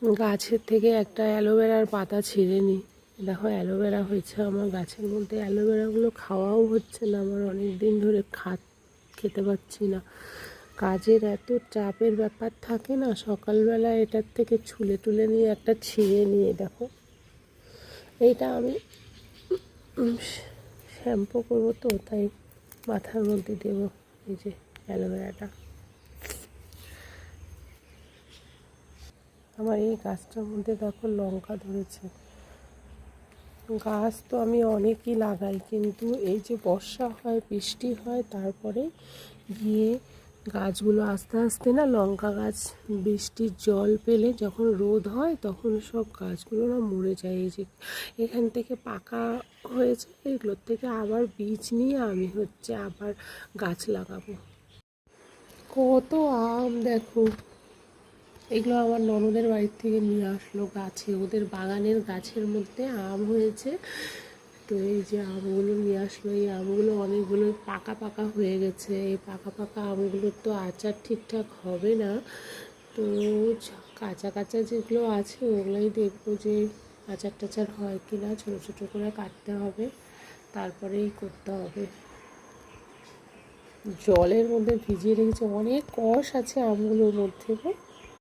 গাছের থেকে একটা অ্যালোভেরার পাতা ছিঁড়ে নিই। দেখো অ্যালোভেরা হয়েছে আমার গাছের মধ্যে। অ্যালোভেরাগুলো খাওয়াও হচ্ছে না আমার, অনেক দিন ধরে খেতে পাচ্ছি না। কাজের এত চাপের ব্যাপার থাকে না, সকালবেলা এটার থেকে ছুলে টুলে নিয়ে একটা ছিঁড়ে নিয়ে দেখো, এইটা আমি শ্যাম্পু করবো তো তাই মাথার মধ্যে দেবো এই যে অ্যালোভেরাটা। আমার এই গাছটার মধ্যে দেখো লঙ্কা ধরেছে। গাছ তো আমি অনেকই লাগাই, কিন্তু এই যে বর্ষা হয়, বৃষ্টি হয়, তারপরে গিয়ে গাছগুলো আস্তে আস্তে না, লঙ্কা গাছ বৃষ্টির জল পেলে যখন রোদ হয় তখন সব গাছগুলো না মরে যায়। এই যে এখান থেকে পাকা হয়েছে, এগুলোর থেকে আবার বীজ নিয়ে আমি আবার গাছ লাগাবো। কত আম দেখো, এগুলো আমার ননদের বাড়ির থেকে নিয়ে আসলো গাছে, ওদের বাগানের গাছের মধ্যে আম হয়েছে। তো এই যে আমগুলো নিয়ে আসলো, এই আমগুলো অনেকগুলো পাকা পাকা হয়ে গেছে। এই পাকা পাকা আমগুলোর তো আচার ঠিকঠাক হবে না, তো কাঁচা কাঁচা যেগুলো আছে ওগুলোই দেখবো যে আচার টাচার হয় কি না। ছোটো ছোটো করে কাটতে হবে, তারপরেই করতে হবে। জলের মধ্যে ভিজিয়ে রেখেছে, অনেক কষ আছে আমগুলোর মধ্যে গো।